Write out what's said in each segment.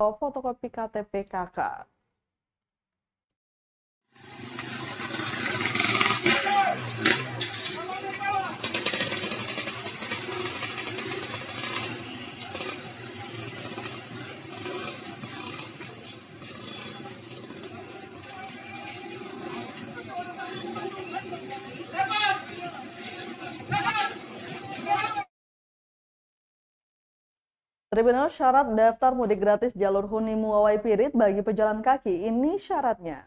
fotokopi KTP KK. Tribunal syarat daftar mudik gratis jalur Huni Mua Waipirit bagi pejalan kaki. Ini syaratnya.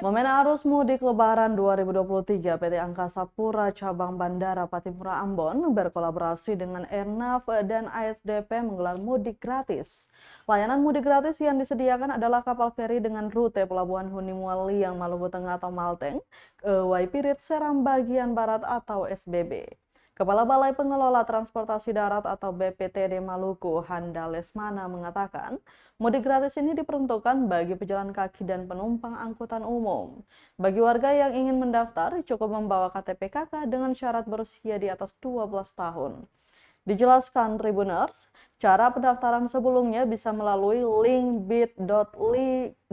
Momen arus mudik Lebaran 2023, PT Angkasa Pura Cabang Bandara Pattimura Ambon berkolaborasi dengan Airnav dan ASDP menggelar mudik gratis. Layanan mudik gratis yang disediakan adalah kapal feri dengan rute Pelabuhan Huni Mua Liang, Maluku Tengah atau Malteng, ke Waipirit Seram bagian Barat atau SBB. Kepala Balai Pengelola Transportasi Darat atau BPTD Maluku, Handa Lesmana mengatakan, mudik gratis ini diperuntukkan bagi pejalan kaki dan penumpang angkutan umum. Bagi warga yang ingin mendaftar, cukup membawa KTP KK dengan syarat berusia di atas 12 tahun. Dijelaskan Tribuners, cara pendaftaran sebelumnya bisa melalui link bit.ly/mudik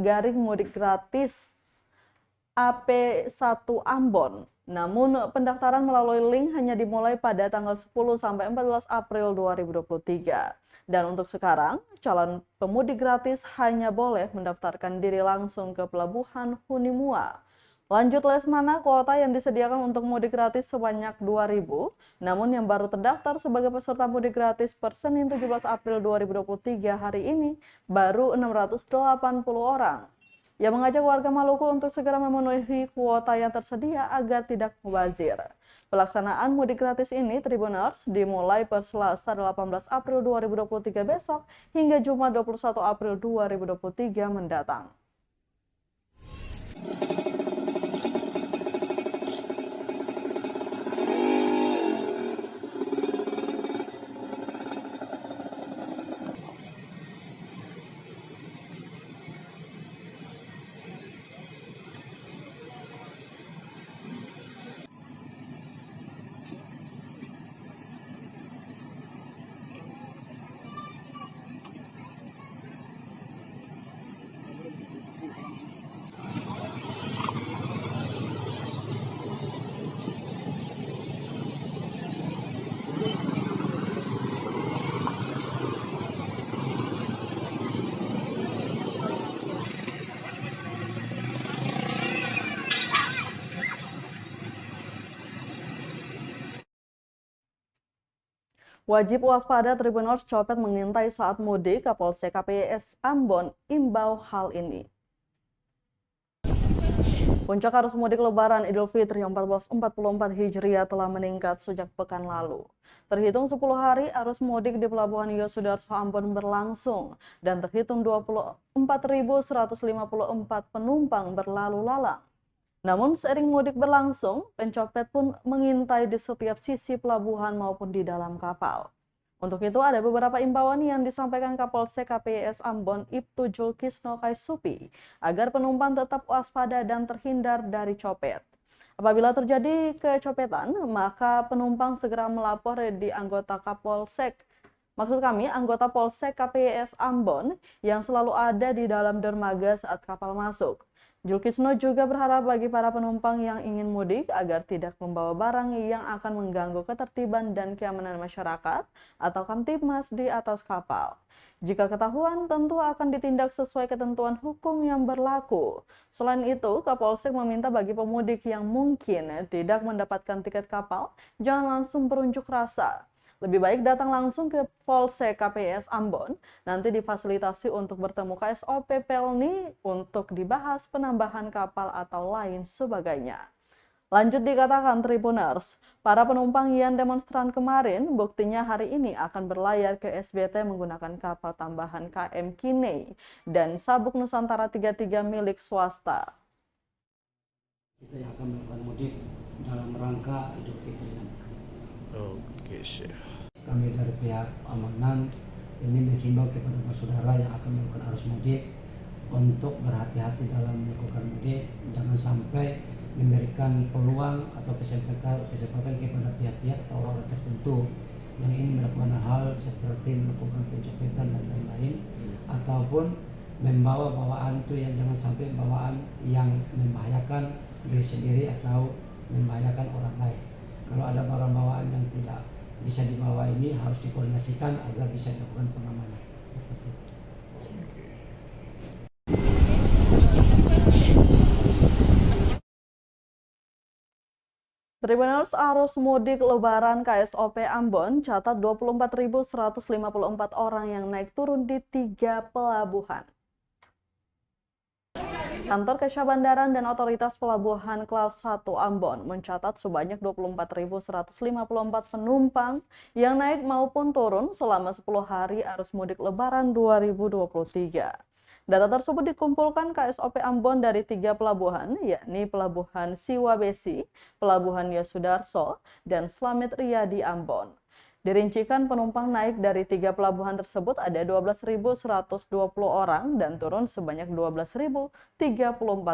gratis AP1 Ambon. Namun, pendaftaran melalui link hanya dimulai pada tanggal 10 sampai 14 April 2023. Dan untuk sekarang, calon pemudik gratis hanya boleh mendaftarkan diri langsung ke Pelabuhan Huni Mua. Lanjut Lesmana, kuota yang disediakan untuk mudik gratis sebanyak 2.000, namun yang baru terdaftar sebagai peserta mudik gratis per Senin 17 April 2023 hari ini baru 680 orang. Ia mengajak warga Maluku untuk segera memenuhi kuota yang tersedia agar tidak mubazir. Pelaksanaan mudik gratis ini, Tribuners, dimulai per Selasa 18 April 2023 besok hingga Jumat 21 April 2023 mendatang. Wajib waspada Tribuners, copet mengintai saat mudik. Kapolsek KPS Ambon imbau hal ini. Puncak arus mudik Lebaran Idul Fitri 1444 Hijriah telah meningkat sejak pekan lalu. Terhitung 10 hari arus mudik di Pelabuhan Yosudarso Ambon berlangsung dan terhitung 24.154 penumpang berlalu lalang. Namun seiring mudik berlangsung, pencopet pun mengintai di setiap sisi pelabuhan maupun di dalam kapal. Untuk itu ada beberapa imbauan yang disampaikan Kapolsek KPS Ambon Ibtu Julkisno Kaisupi agar penumpang tetap waspada dan terhindar dari copet. Apabila terjadi kecopetan, maka penumpang segera melapor di anggota anggota Polsek KPS Ambon yang selalu ada di dalam dermaga saat kapal masuk. Julkisno juga berharap bagi para penumpang yang ingin mudik agar tidak membawa barang yang akan mengganggu ketertiban dan keamanan masyarakat atau Kamtibmas di atas kapal. Jika ketahuan, tentu akan ditindak sesuai ketentuan hukum yang berlaku. Selain itu, Kapolsek meminta bagi pemudik yang mungkin tidak mendapatkan tiket kapal, jangan langsung berunjuk rasa. Lebih baik datang langsung ke Polsek KPS Ambon, nanti difasilitasi untuk bertemu KSOP Pelni untuk dibahas penambahan kapal atau lain sebagainya. Lanjut dikatakan Tribuners, para penumpang yang demonstran kemarin buktinya hari ini akan berlayar ke SBT menggunakan kapal tambahan KM Kinei dan Sabuk Nusantara 33 milik swasta. Kita yang akan melakukan mudik dalam rangka Idul Fitri. Oke, Syekh. Kami dari pihak keamanan ini menghimbau kepada saudara yang akan melakukan arus mudik untuk berhati-hati dalam melakukan mudik, jangan sampai memberikan peluang atau kesempatan kepada pihak-pihak atau orang tertentu yang ingin melakukan hal seperti melakukan pencopetan dan lain-lain, ataupun membawa bawaan itu yang jangan sampai bawaan yang membahayakan diri sendiri atau membahayakan orang lain. Kalau ada barang bawaan yang tidak bisa dibawa ini harus dikoordinasikan agar bisa dilakukan pengamanan seperti itu. Tribuners, arus mudik Lebaran KSOP Ambon catat 24.154 orang yang naik turun di 3 pelabuhan. Kantor Kesha Bandaran dan Otoritas Pelabuhan Kelas 1 Ambon mencatat sebanyak 24.154 penumpang yang naik maupun turun selama 10 hari arus mudik Lebaran 2023. Data tersebut dikumpulkan KSOP Ambon dari 3 pelabuhan, yakni Pelabuhan Siwa Besi, Pelabuhan Yosudarso, dan Slamet Riyadi Ambon. Dirincikan penumpang naik dari 3 pelabuhan tersebut ada 12.120 orang dan turun sebanyak 12.034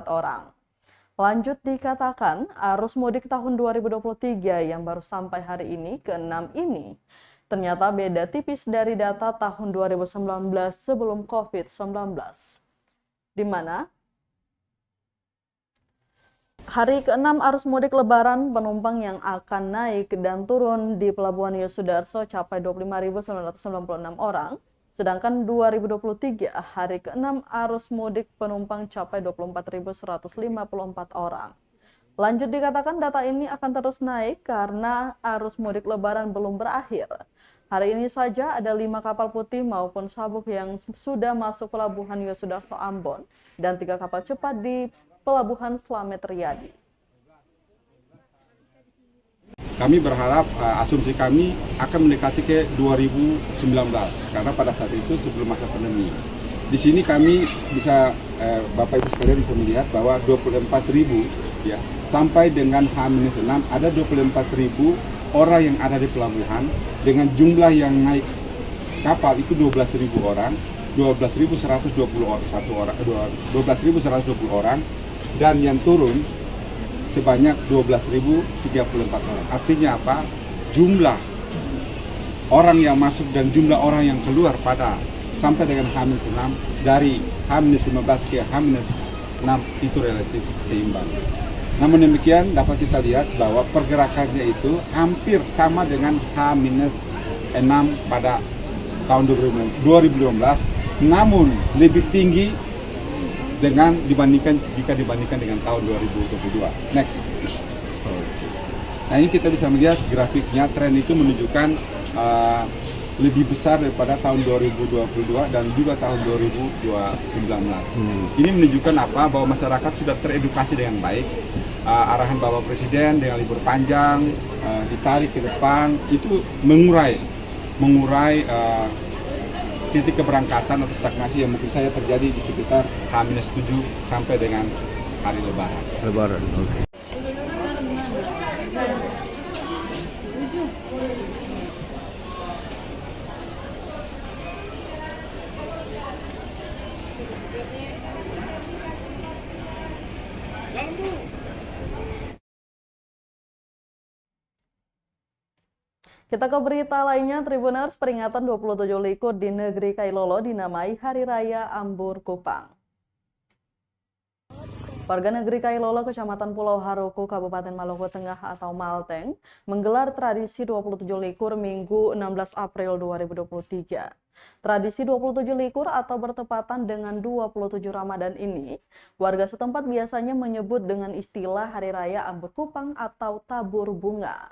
orang. Lanjut dikatakan, arus mudik tahun 2023 yang baru sampai hari ini ke-6 ini ternyata beda tipis dari data tahun 2019 sebelum COVID-19, di mana hari ke-6 arus mudik Lebaran penumpang yang akan naik dan turun di Pelabuhan Yosudarso capai 25.996 orang, sedangkan 2023 hari ke-6 arus mudik penumpang capai 24.154 orang. Lanjut dikatakan data ini akan terus naik karena arus mudik Lebaran belum berakhir. Hari ini saja ada 5 kapal putih maupun sabuk yang sudah masuk Pelabuhan Yosudarso Ambon dan 3 kapal cepat di Pelabuhan Slamet Riyadi. Kami berharap asumsi kami akan mendekati ke 2019 karena pada saat itu sebelum masa pandemi. Di sini kami bisa Bapak Ibu sekalian bisa melihat bahwa 24.000 ya sampai dengan H-6 ada 24.000 orang yang ada di pelabuhan dengan jumlah yang naik kapal itu 12.000 orang, 12.120 orang dan yang turun sebanyak 12.034 orang. Artinya apa? Jumlah orang yang masuk dan jumlah orang yang keluar pada sampai dengan H-6 dari H-15 ke H-6 itu relatif seimbang. Namun demikian dapat kita lihat bahwa pergerakannya itu hampir sama dengan H-6 pada tahun 2015, namun lebih tinggi jika dibandingkan dengan tahun 2022. Next. Nah ini kita bisa melihat grafiknya, tren itu menunjukkan lebih besar daripada tahun 2022 dan juga tahun 2019. Ini menunjukkan apa? Bahwa masyarakat sudah teredukasi dengan baik. Arahan Bapak Presiden dengan libur panjang ditarik ke depan itu mengurai titik keberangkatan atau stagnasi yang mungkin saja terjadi di sekitar H-7 sampai dengan hari Lebaran. Oke. Kita ke berita lainnya, Tribuners, peringatan 27 likur di negeri Kailolo dinamai Hari Raya Ambur Kupang. Warga negeri Kailolo, Kecamatan Pulau Haruku, Kabupaten Maluku Tengah atau Malteng, menggelar tradisi 27 likur Minggu 16 April 2023. Tradisi 27 likur atau bertepatan dengan 27 Ramadan ini, warga setempat biasanya menyebut dengan istilah Hari Raya Ambur Kupang atau tabur bunga.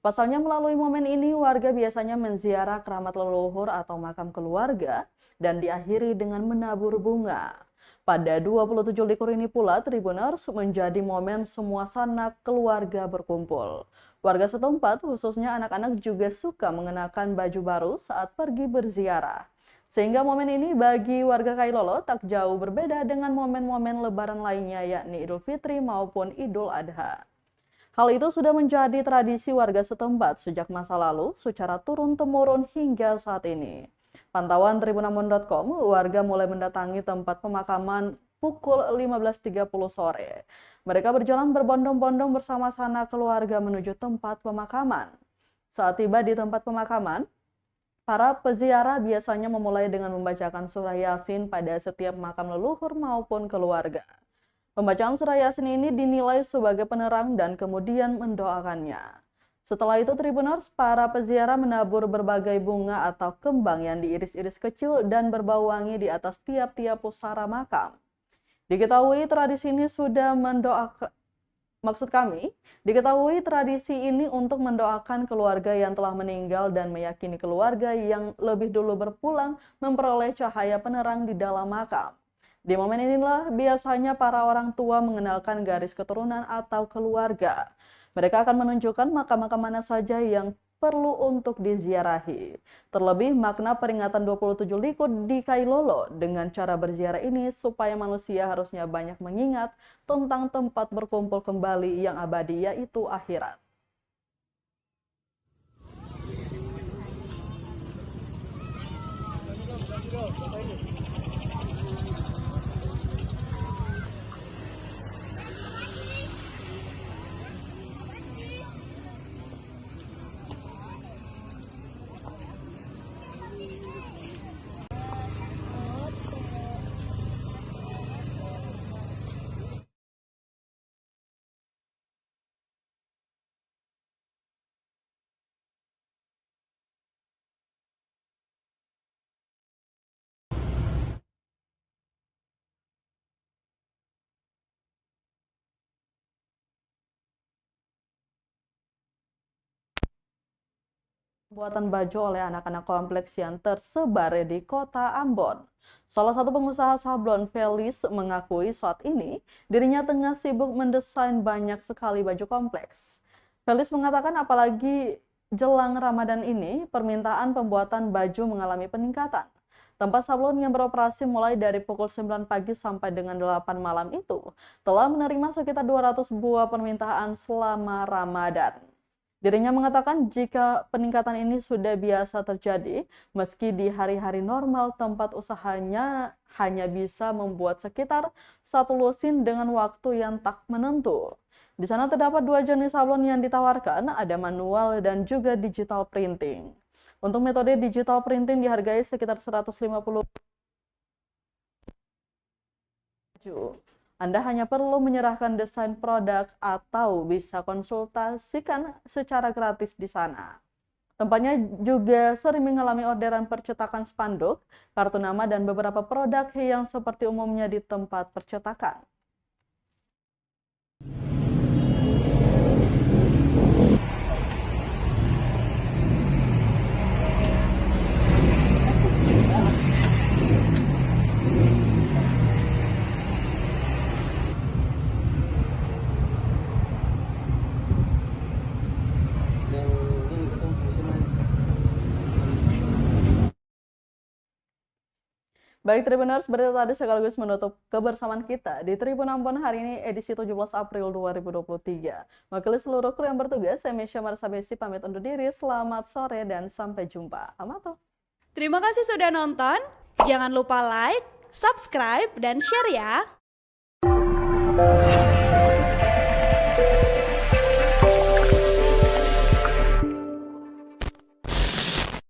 Pasalnya melalui momen ini, warga biasanya menziarah keramat leluhur atau makam keluarga dan diakhiri dengan menabur bunga. Pada 27 likur ini pula, Tribuners, menjadi momen semua sanak keluarga berkumpul. Warga setempat, khususnya anak-anak, juga suka mengenakan baju baru saat pergi berziarah. Sehingga momen ini bagi warga Kailolo tak jauh berbeda dengan momen-momen Lebaran lainnya, yakni Idul Fitri maupun Idul Adha. Hal itu sudah menjadi tradisi warga setempat sejak masa lalu secara turun-temurun hingga saat ini. Pantauan tribunambon.com, warga mulai mendatangi tempat pemakaman pukul 15.30 sore. Mereka berjalan berbondong-bondong bersama sanak keluarga menuju tempat pemakaman. Saat tiba di tempat pemakaman, para peziarah biasanya memulai dengan membacakan surah Yasin pada setiap makam leluhur maupun keluarga. Pembacaan surah Yasin ini dinilai sebagai penerang dan kemudian mendoakannya. Setelah itu Tribuners, para peziarah menabur berbagai bunga atau kembang yang diiris-iris kecil dan berbau wangi di atas tiap-tiap pusara makam. Diketahui tradisi ini untuk mendoakan keluarga yang telah meninggal dan meyakini keluarga yang lebih dulu berpulang memperoleh cahaya penerang di dalam makam. Di momen inilah biasanya para orang tua mengenalkan garis keturunan atau keluarga. Mereka akan menunjukkan makam-makam mana saja yang perlu untuk diziarahi. Terlebih makna peringatan 27 Likud di Kailolo dengan cara berziarah ini supaya manusia harusnya banyak mengingat tentang tempat berkumpul kembali yang abadi yaitu akhirat. Pembuatan baju oleh anak-anak kompleks yang tersebar di kota Ambon. Salah satu pengusaha sablon, Felis, mengakui saat ini dirinya tengah sibuk mendesain banyak sekali baju kompleks. Felis mengatakan apalagi jelang Ramadan ini, permintaan pembuatan baju mengalami peningkatan. Tempat sablon yang beroperasi mulai dari pukul 9 pagi sampai dengan 8 malam itu telah menerima sekitar 200 buah permintaan selama Ramadan. Dirinya mengatakan jika peningkatan ini sudah biasa terjadi, meski di hari-hari normal tempat usahanya hanya bisa membuat sekitar 1 lusin dengan waktu yang tak menentu. Di sana terdapat 2 jenis sablon yang ditawarkan, ada manual dan juga digital printing. Untuk metode digital printing dihargai sekitar 150. Anda hanya perlu menyerahkan desain produk atau bisa konsultasikan secara gratis di sana. Tempatnya juga sering mengalami orderan percetakan spanduk, kartu nama, dan beberapa produk yang seperti umumnya di tempat percetakan. Baik Tribuners, berita tadi sekaligus menutup kebersamaan kita di Tribun Ambon hari ini edisi 17 April 2023. Mewakili seluruh kru yang bertugas, saya Mesya Marsabesi pamit undur diri. Selamat sore dan sampai jumpa. Amato. Terima kasih sudah nonton. Jangan lupa like, subscribe, dan share ya.